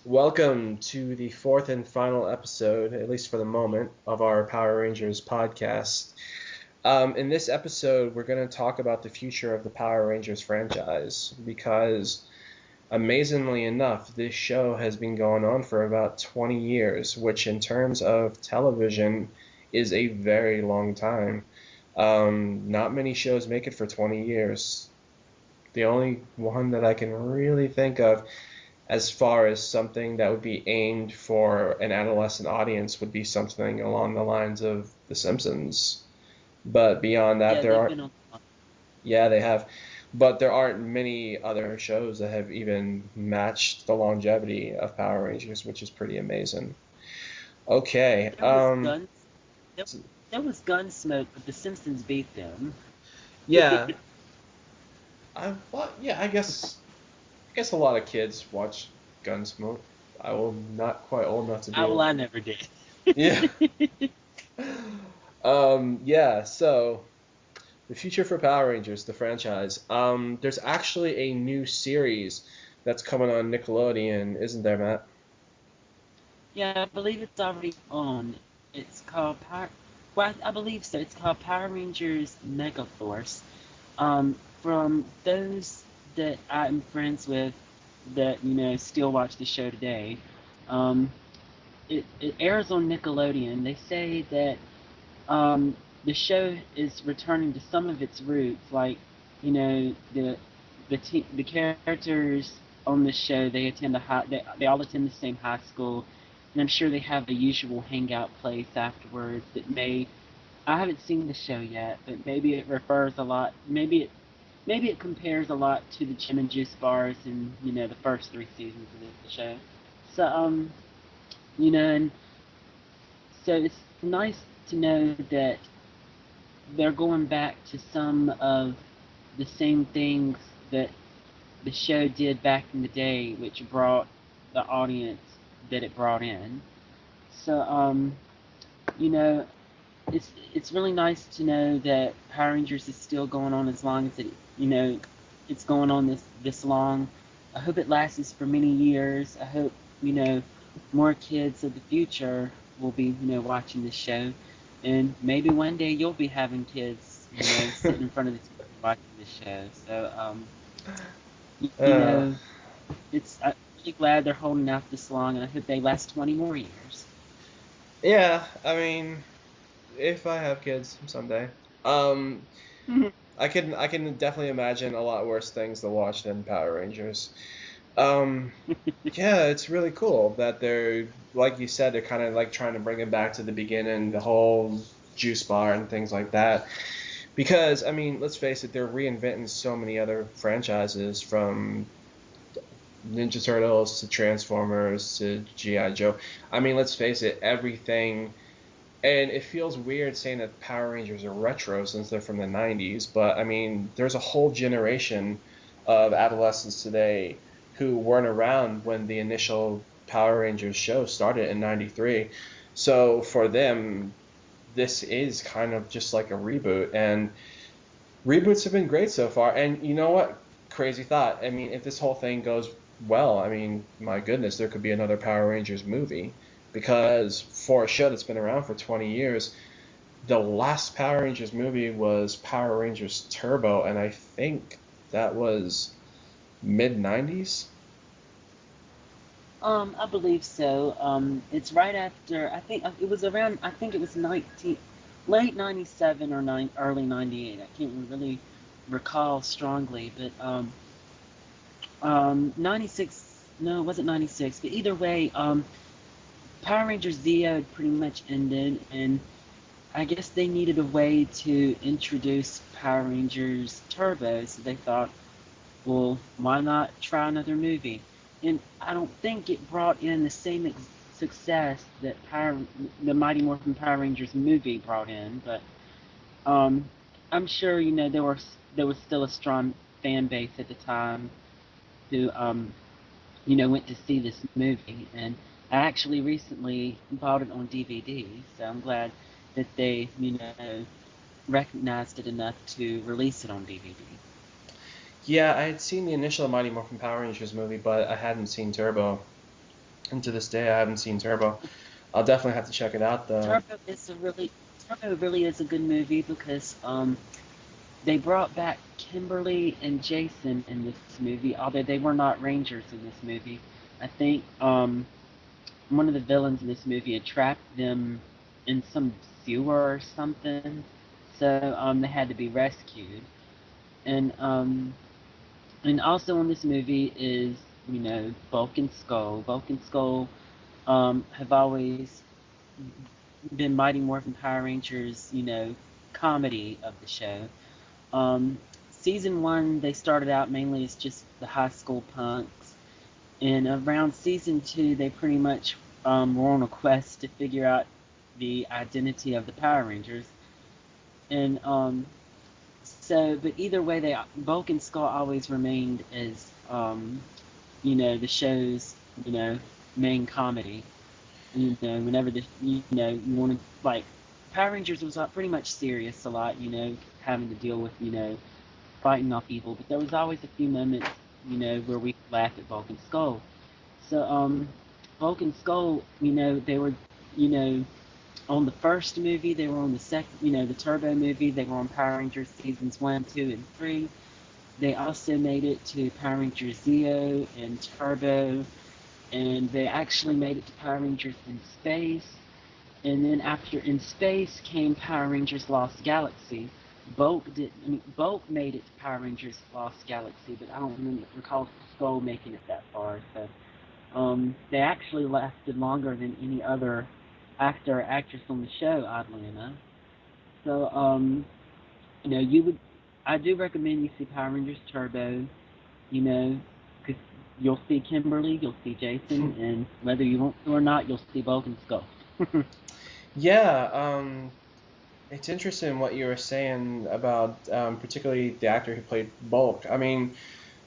Welcome to the fourth and final episode, at least for the moment, of our Power Rangers podcast. In this episode, we're going to talk about the future of the Power Rangers franchise because, amazingly enough, this show has been going on for about 20 years, which, in terms of television, is a very long time. Not many shows make it for 20 years. The only one that I can really think of as far as something that would be aimed for an adolescent audience would be something along the lines of The Simpsons. But beyond that, Yeah, there they've aren't, been on. yeah, they have, but there aren't many other shows that have even matched the longevity of Power Rangers, which is pretty amazing. Okay, There was guns. There, there was Gunsmoke, but The Simpsons beat them. yeah, yeah, I guess a lot of kids watch Gunsmoke. I will not quite old enough to be able. I never did. Yeah. Yeah, so the future for Power Rangers, the franchise. There's actually a new series that's coming on Nickelodeon, isn't there, Matt? Yeah, I believe it's already on. It's called Power. Well, I believe so. It's called Power Rangers Mega Force. From those that I'm friends with that still watch the show today, um, it airs on Nickelodeon. They say that the show is returning to some of its roots, like the characters on the show. They attend they all attend the same high school, and I'm sure they have the usual hangout place afterwards. That may I haven't seen the show yet, but maybe it refers a lot. Maybe it compares a lot to the Gym and Juice bars in the first three seasons of the show. So and so it's nice to know that they're going back to some of the same things that the show did back in the day, which brought the audience that it brought in. So, you know, it's really nice to know that Power Rangers is still going on as long as it's going on this long. I hope it lasts for many years. I hope you know more kids of the future will be watching this show, and maybe one day you'll be having kids sitting in front of the TV watching this show. So you uh, know I'm really glad they're holding out this long, and I hope they last 20 more years. yeah, I mean, if I have kids someday, um, I can definitely imagine a lot worse things to watch than Power Rangers. Um, yeah, it's really cool that they're, like you said, they're kind of like trying to bring it back to the beginning, the whole juice bar and things like that. Because, I mean, let's face it, they're reinventing so many other franchises from Ninja Turtles to Transformers to G.I. Joe. I mean, let's face it, everything. And it feels weird saying that Power Rangers are retro since they're from the 90s, but I mean, there's a whole generation of adolescents today who weren't around when the initial Power Rangers show started in 93. So for them, this is kind of just like a reboot. And reboots have been great so far. And you know what? Crazy thought. I mean, if this whole thing goes well, I mean, my goodness, there could be another Power Rangers movie. Because for a show that's been around for 20 years, the last Power Rangers movie was Power Rangers Turbo, and I think that was mid 90s. I believe so. It's right after. I think it was around. I think it was late '97 or early '98. I can't really recall strongly, but '96. No, it wasn't '96. But either way, Power Rangers Zeo had pretty much ended, and I guess they needed a way to introduce Power Rangers Turbo, so they thought, well, why not try another movie? And I don't think it brought in the same success that the Mighty Morphin Power Rangers movie brought in, but um, I'm sure there was still a strong fan base at the time who went to see this movie, and I actually recently bought it on DVD, so I'm glad that they recognized it enough to release it on DVD. Yeah, I had seen the initial Mighty Morphin Power Rangers movie, but I hadn't seen Turbo. And to this day, I haven't seen Turbo. I'll definitely have to check it out though. Turbo is a really Turbo really is a good movie because they brought back Kimberly and Jason in this movie, although they were not Rangers in this movie. I think one of the villains in this movie had trapped them in some sewer or something, so they had to be rescued. And also in this movie is Bulk and Skull. Bulk and Skull have always been Mighty Morphin Power Rangers, comedy of the show. Um, Season one, they started out mainly as just the high school punks, and around season two, they pretty much were on a quest to figure out the identity of the Power Rangers. And but either way, they Bulk and Skull always remained as the show's main comedy. Whenever you want to like Power Rangers was pretty much serious a lot. Having to deal with fighting off evil, but there was always a few moments where we laughed at Bulk and Skull. So Bulk and Skull, they were you know on the first movie, they were on the second, the Turbo movie, they were on Power Rangers seasons 1, 2, and 3. They also made it to Power Rangers Zeo and Turbo, and they actually made it to Power Rangers in Space. And then after In Space came Power Rangers Lost Galaxy. Bulk made it to Power Rangers Lost Galaxy, but I don't recall Skull making it that far. So they actually lasted longer than any other actor or actress on the show, oddly enough. So you would, I do recommend you see Power Rangers Turbo. You know, because you'll see Kimberly, you'll see Jason, and whether you want to or not, you'll see Bulk and Skull. Yeah, it's interesting what you were saying about particularly the actor who played Bulk. I mean,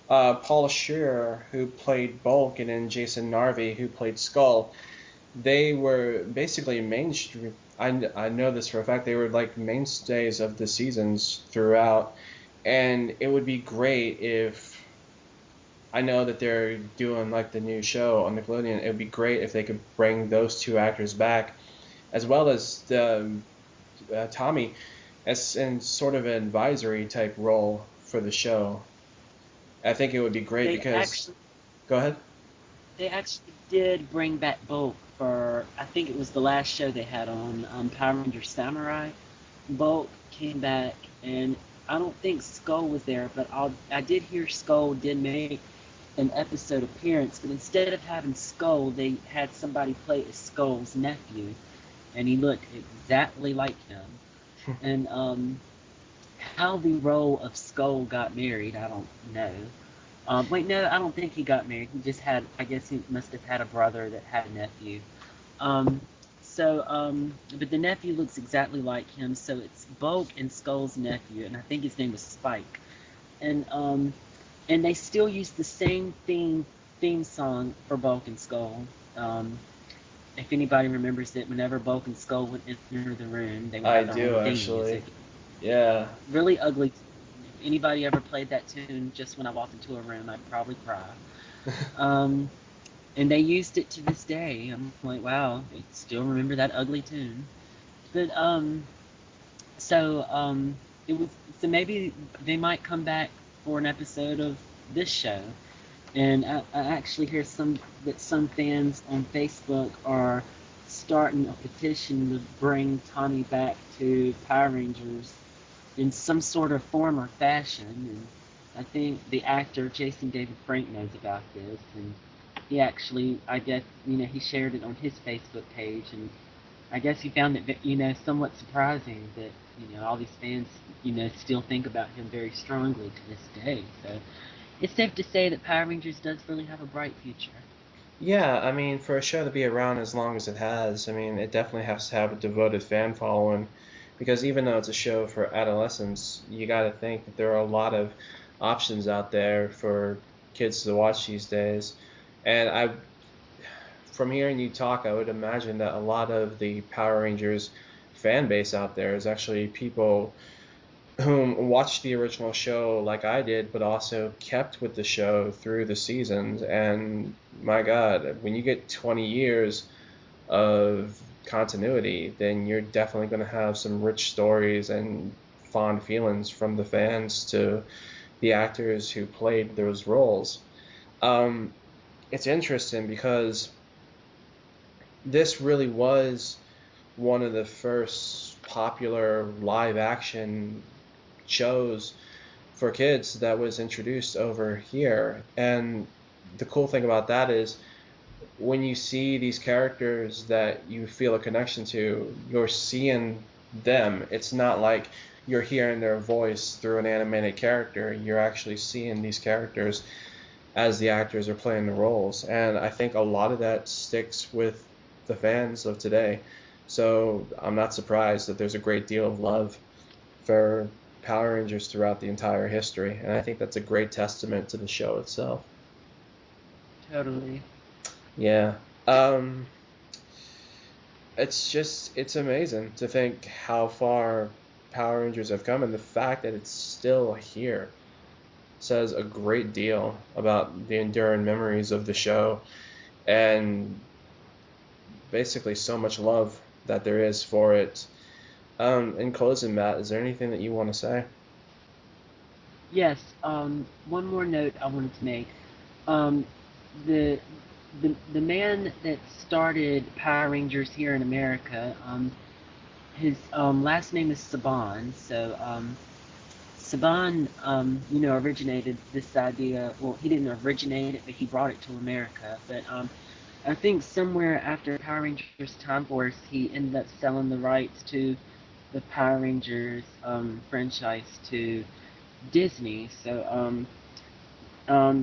Paul Scheer, who played Bulk, and then Jason Narvi, who played Skull, they were basically mainstream. I know this for a fact. They were like mainstays of the seasons throughout, and it would be great if I know that they're doing like the new show on Nickelodeon. It would be great if they could bring those two actors back, as well as the Tommy, as in sort of an advisory type role for the show. I think it would be great they because. actually Go ahead. they actually did bring back Bulk for, I think it was the last show they had on Power Rangers Samurai. Bulk came back, and I don't think Skull was there, but I did hear Skull did make an episode appearance, but instead of having Skull, they had somebody play as Skull's nephew, and he looked exactly like him. And how the role of Skull got married, I don't know. Wait, no, I don't think he got married. He just had, I guess he must have had a brother that had a nephew. Um, but the nephew looks exactly like him, so it's Bulk and Skull's nephew, and I think his name was Spike. And they still use the same theme song for Bulk and Skull. Um, if anybody remembers it, whenever Bulk and Skull would enter the room, they would I have their do own theme actually. music. Yeah. Really ugly. If anybody ever played that tune just when I walked into a room, I'd probably cry. Um, and they used it to this day. I'm like, wow, they still remember that ugly tune. But so it was so maybe they might come back for an episode of this show. And I actually hear some fans on Facebook are starting a petition to bring Tommy back to Power Rangers in some sort of form or fashion. And I think the actor Jason David Frank knows about this, and he actually, I guess, he shared it on his Facebook page, and I guess he found it, somewhat surprising that, all these fans, still think about him very strongly to this day. So it's safe to say that Power Rangers does really have a bright future. Yeah, I mean, for a show to be around as long as it has, I mean, it definitely has to have a devoted fan following. Because even though it's a show for adolescents, you got to think that there are a lot of options out there for kids to watch these days. And from hearing you talk, I would imagine that a lot of the Power Rangers fan base out there is actually people whom watched the original show like I did, but also kept with the show through the seasons. And my God, when you get 20 years of continuity, then you're definitely going to have some rich stories and fond feelings from the fans to the actors who played those roles. Um, it's interesting because this really was one of the first popular live action shows for kids that was introduced over here. And the cool thing about that is when you see these characters that you feel a connection to, you're seeing them. It's not like you're hearing their voice through an animated character. You're actually seeing these characters as the actors are playing the roles. And I think a lot of that sticks with the fans of today. So I'm not surprised that there's a great deal of love for Power Rangers throughout the entire history. And I think that's a great testament to the show itself. Totally. Yeah. It's amazing to think how far Power Rangers have come, and the fact that it's still here says a great deal about the enduring memories of the show and basically so much love that there is for it. In closing, Matt, is there anything that you want to say? Yes. One more note I wanted to make. Um, the the man that started Power Rangers here in America, his last name is Saban. So Saban, originated this idea. Well, he didn't originate it, but he brought it to America. But I think somewhere after Power Rangers Time Force, he ended up selling the rights to the Power Rangers franchise to Disney. So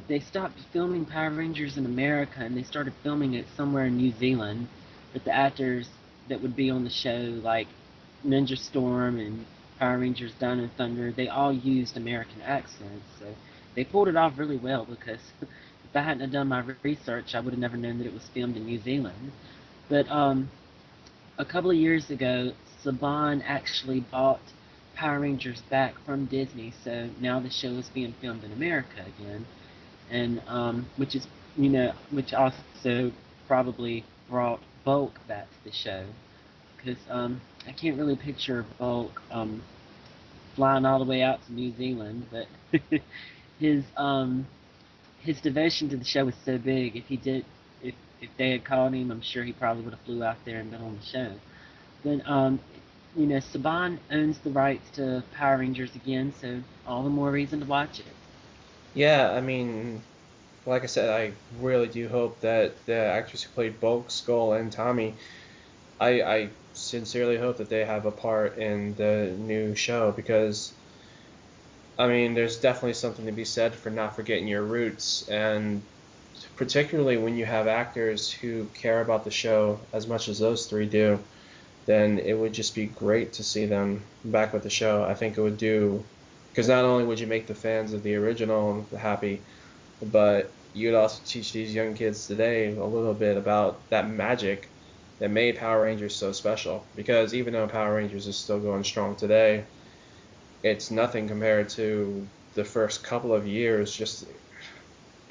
they stopped filming Power Rangers in America and they started filming it somewhere in New Zealand. But the actors that would be on the show, like Ninja Storm and Power Rangers Dawn and Thunder, they all used American accents. So they pulled it off really well because if I hadn't done my research, I would have never known that it was filmed in New Zealand. But a couple of years ago, Saban actually bought Power Rangers back from Disney, so now the show is being filmed in America again, and which also probably brought Bulk back to the show, because I can't really picture Bulk flying all the way out to New Zealand, but his his devotion to the show was so big. If they had called him, I'm sure he probably would have flew out there and been on the show. But Saban owns the rights to Power Rangers again, so all the more reason to watch it. Yeah, I mean, like I said, I really do hope that the actors who played Bulk, Skull, and Tommy, I sincerely hope that they have a part in the new show because, I mean, there's definitely something to be said for not forgetting your roots, and particularly when you have actors who care about the show as much as those three do, then it would just be great to see them back with the show. I think it would do, because not only would you make the fans of the original happy, but you'd also teach these young kids today a little bit about that magic that made Power Rangers so special. Because even though Power Rangers is still going strong today, it's nothing compared to the first couple of years. Just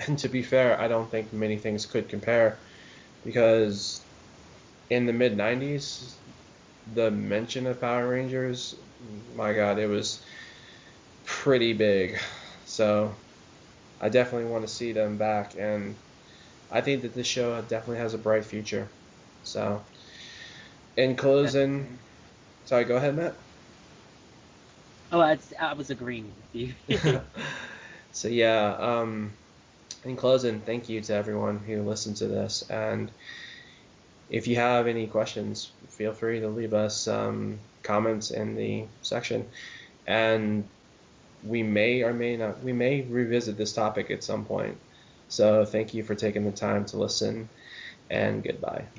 and to be fair, I don't think many things could compare because in the mid '90s, the mention of Power Rangers, my God, it was pretty big. So I definitely want to see them back, and I think that this show definitely has a bright future. So, in closing, Definitely. sorry, go ahead, Matt. Oh, I was agreeing with you. So yeah, in closing, thank you to everyone who listened to this, and if you have any questions, feel free to leave us comments in the section, and we may or may not, we may revisit this topic at some point. So thank you for taking the time to listen, and goodbye.